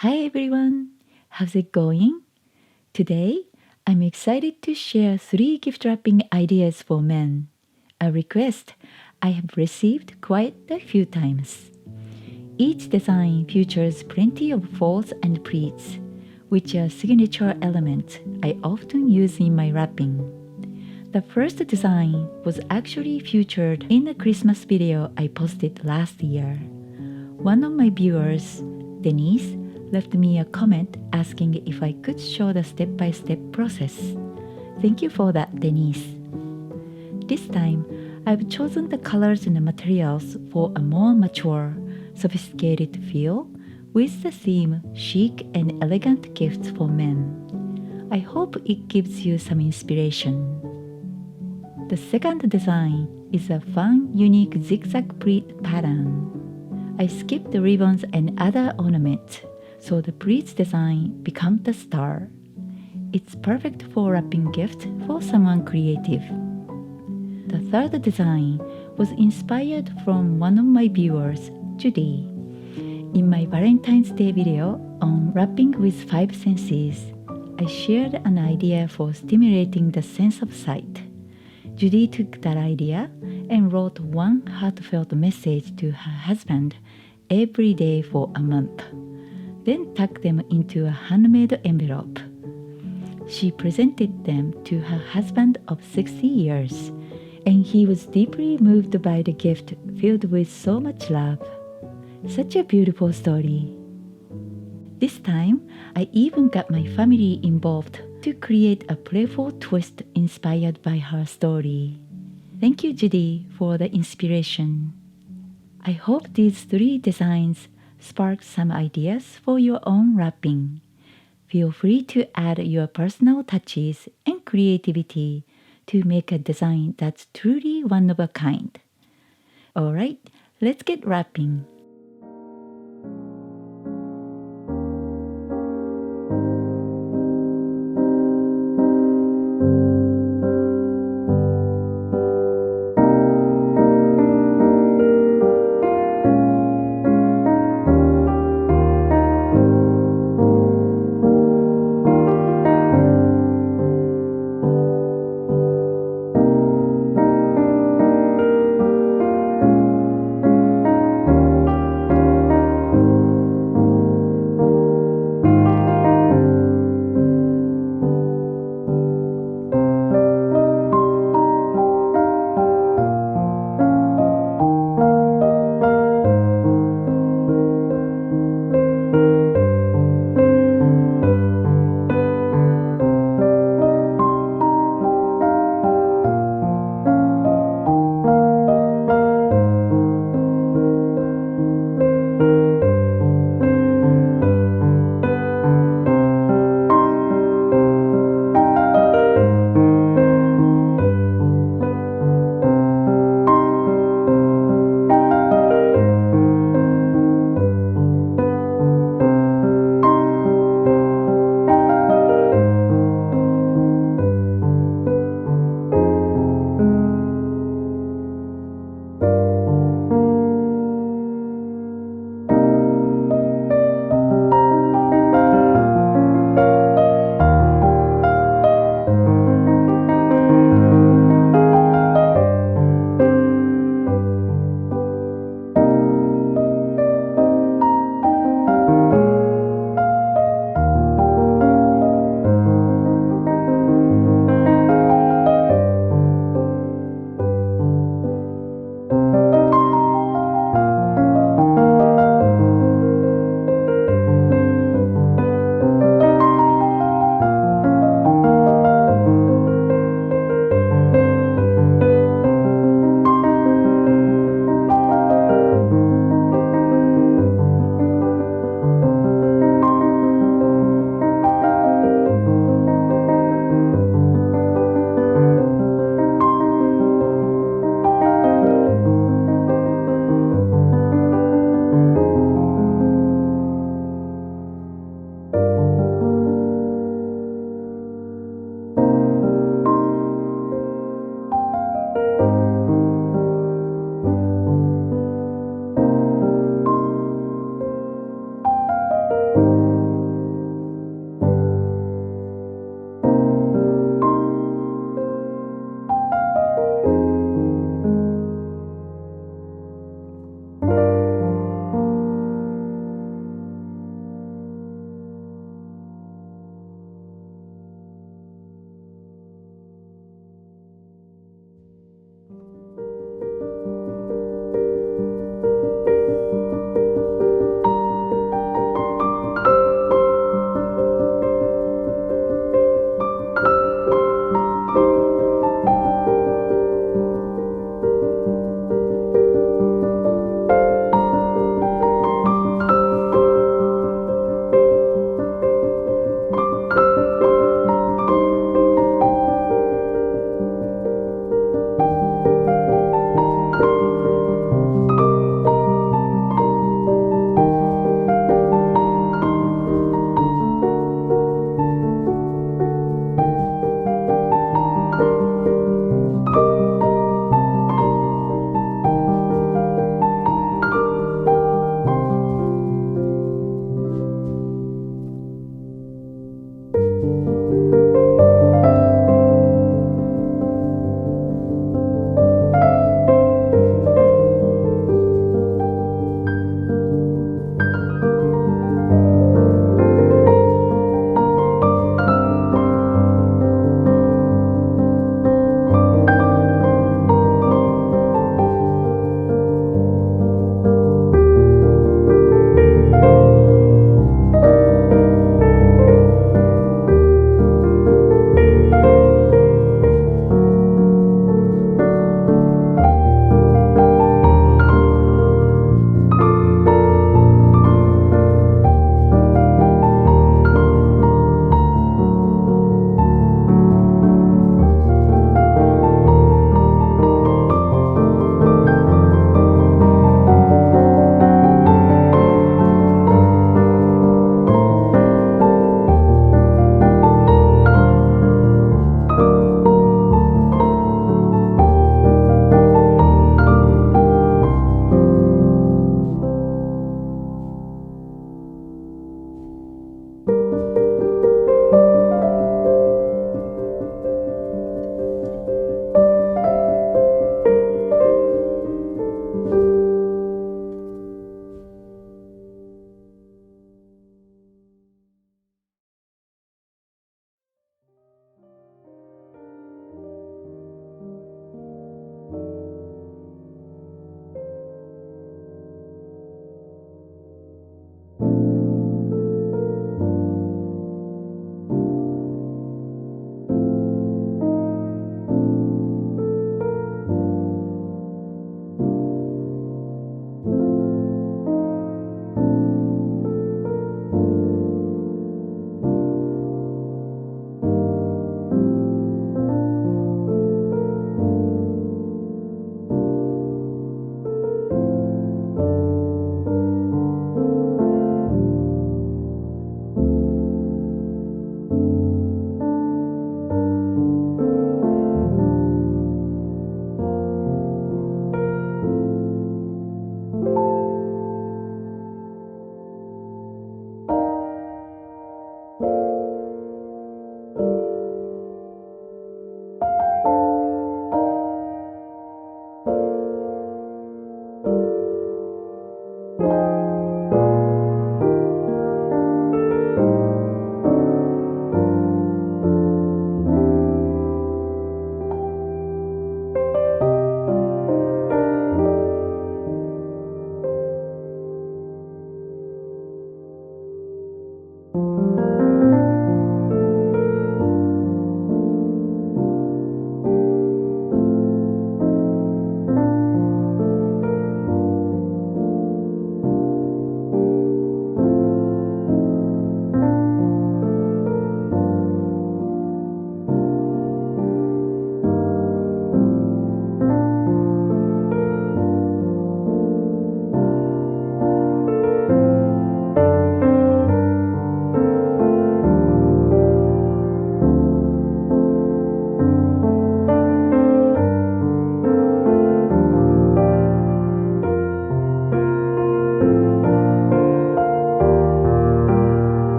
Hi everyone, how's it going? Today, I'm excited to share 3 gift wrapping ideas for men, a request I have received quite a few times. Each design features plenty of folds and pleats, which are signature elements I often use in my wrapping. The first design was actually featured in a Christmas video I posted last year. One of my viewers, Denise, left me a comment asking if I could show the step-by-step process. Thank you for that, Denise. This time, I've chosen the colors and the materials for a more mature, sophisticated feel with the theme chic and elegant gifts for men. I hope it gives you some inspiration. The second design is a fun, unique zigzag pleat pattern. I skipped the ribbons and other ornaments, so the pleats design becomes the star. It's perfect for wrapping gifts for someone creative. The third design was inspired from one of my viewers, Judy. In my Valentine's Day video on wrapping with 5 senses, I shared an idea for stimulating the sense of sight. Judy took that idea and wrote one heartfelt message to her husband every day for a month, then tucked them into a handmade envelope. She presented them to her husband of 60 years, and he was deeply moved by the gift filled with so much love. Such a beautiful story. This time, I even got my family involved to create a playful twist inspired by her story. Thank you, Judy, for the inspiration. I hope these 3 designs spark some ideas for your own wrapping. Feel free to add your personal touches and creativity to make a design that's truly one of a kind. Alright, let's get wrapping.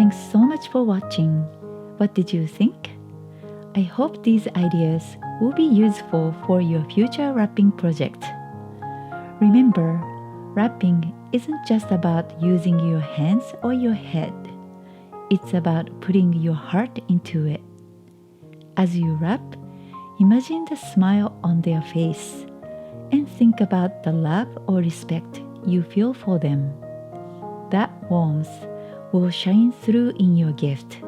Thanks so much for watching. What did you think? I hope these ideas will be useful for your future rapping project. Remember, rapping isn't just about using your hands or your head. It's about putting your heart into it. As you rap, imagine the smile on their face and think about the love or respect you feel for them. That warmth will shine through in your gift.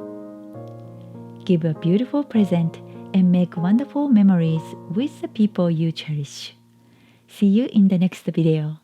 Give a beautiful present and make wonderful memories with the people you cherish. See you in the next video.